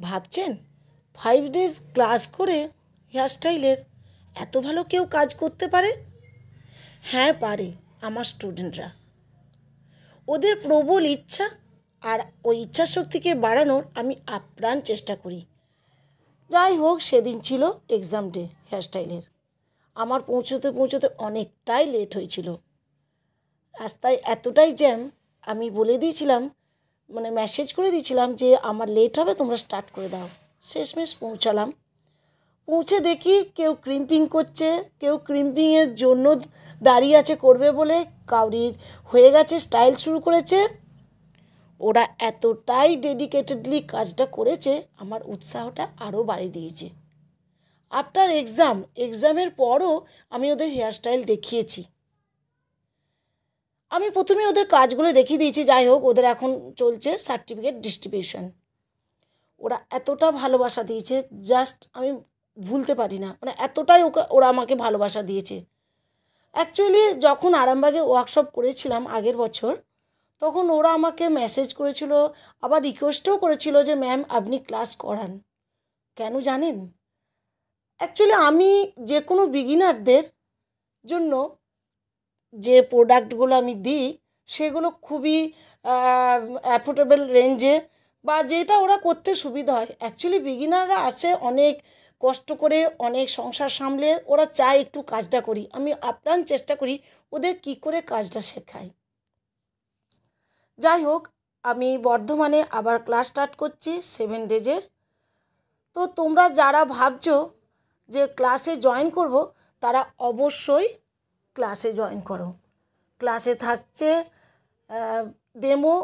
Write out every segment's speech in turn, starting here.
ভাবছেন 5 days class করে হেয়ারস্টাইলের এত ভালো কেউ কাজ করতে পারে? হ্যাঁ পারে, আমার স্টুডেন্টরা। ওদের প্রবল ইচ্ছা আর ওই ইচ্ছাশক্তিকে বাড়ানোর আমি আপ্রাণ চেষ্টা করি। যাই হোক, সেদিন ছিল এক্সাম ডে হেয়ারস্টাইলের। আমার পৌঁছতে পৌঁছতে অনেকটাই লেট হয়েছিল। রাস্তায় এতটাই জ্যাম, আমি বলে দিয়েছিলাম, মানে মেসেজ করে দিয়েছিলাম যে আমার লেট হবে, তোমরা স্টার্ট করে দাও। শেষমেশ পৌঁছালাম। পৌঁছে দেখি কেউ ক্রিম্পিং করছে, কেউ ক্রিম্পিংয়ের জন্য দাঁড়িয়ে আছে করবে বলে, কাউরির হয়ে গেছে স্টাইল শুরু করেছে। ওরা এতটাই ডেডিকেটেডলি কাজটা করেছে, আমার উৎসাহটা আরও বাড়িয়ে দিয়েছে। আফটার এক্সামের পরও আমি ওদের হেয়ারস্টাইল দেখিয়েছি। আমি প্রথমে ওদের কাজগুলো দেখিয়ে দিয়েছি। যাই হোক, ওদের এখন চলছে সার্টিফিকেট ডিস্ট্রিবিউশন। ওরা এতটা ভালোবাসা দিয়েছে, জাস্ট আমি ভুলতে পারি না। মানে এতটাই ওরা আমাকে ভালোবাসা দিয়েছে। অ্যাকচুয়ালি যখন আরামবাগে ওয়ার্কশপ করেছিলাম আগের বছর, তখন ওরা আমাকে মেসেজ করেছিল, আবার রিকোয়েস্টও করেছিল যে ম্যাম আপনি ক্লাস করান। কেন জানেন? অ্যাকচুয়ালি আমি যে কোনো বিগিনারদের জন্য যে প্রোডাক্টগুলো আমি দিই, সেগুলো খুবই অ্যাফোর্ডেবল রেঞ্জে, বা যেটা ওরা করতে সুবিধা হয়। অ্যাকচুয়ালি বিগিনাররা আসে অনেক কষ্ট করে, অনেক সংসার সামলে, ওরা চায় একটু কাজটা করি। আমি আপ্রাণ চেষ্টা করি ওদের কি করে কাজটা শেখাই। যাই হোক, আমি বর্ধমানে আবার ক্লাস স্টার্ট করছি 7 days-এর। তো তোমরা যারা ভাবছো যে ক্লাসে জয়েন করব, তারা অবশ্যই ক্লাসে জয়েন করো। ক্লাসে থাকছে ডেমো,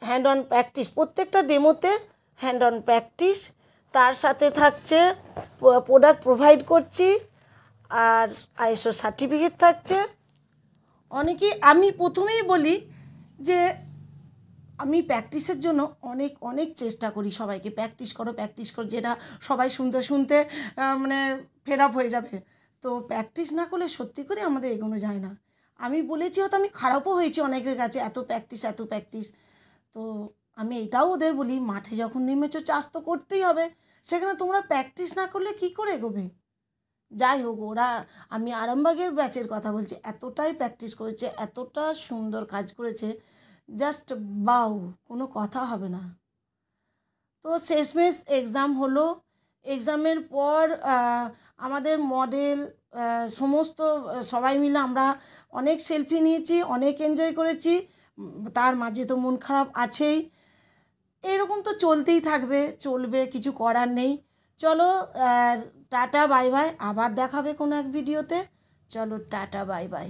হ্যান্ড অন প্র্যাকটিস। প্রত্যেকটা ডেমোতে হ্যান্ড অন প্র্যাকটিস, তার সাথে থাকছে প্রোডাক্ট প্রোভাইড করছি, আর ISO সার্টিফিকেট থাকছে। অনেকেই, আমি প্রথমেই বলি যে আমি প্র্যাকটিসের জন্য অনেক অনেক চেষ্টা করি সবাইকে, প্র্যাকটিস করো প্র্যাকটিস করো, যেটা সবাই শুনতে শুনতে মানে ফেড আপ হয়ে যাবে। তো প্র্যাকটিস না করলে সত্যি করে আমাদের এগোনো যায় না। আমি বলেছি, হয়তো আমি খারাপও হয়েছি অনেকের কাছে, এত প্র্যাকটিস। তো আমি এটাও ওদের বলি, মাঠে যখন নেমেছো চাষ তো করতেই হবে, সেখানে তোমরা প্র্যাকটিস না করলে কী করে এগোবে? যাই হোক, ওরা, আমি আরামবাগের ব্যাচের কথা বলছি, এতটাই প্র্যাকটিস করেছে, এতটা সুন্দর কাজ করেছে, জাস্ট বাউ, কোনো কথা হবে না। তো শেষমেশ এক্সাম হলো। এক্সামের পর আমাদের মডেল সমস্ত সবাই মিলে আমরা অনেক সেলফি নিয়েছি, অনেক এনজয় করেছি। তার মাঝে তো মন খারাপ আছেই। এরকম তো চলতেই থাকবে, চলবে, কিছু করার নেই। চলো, টাটা বাই বাই, আবার দেখাবে কোনো এক ভিডিওতে। চলো টাটা বাই বাই।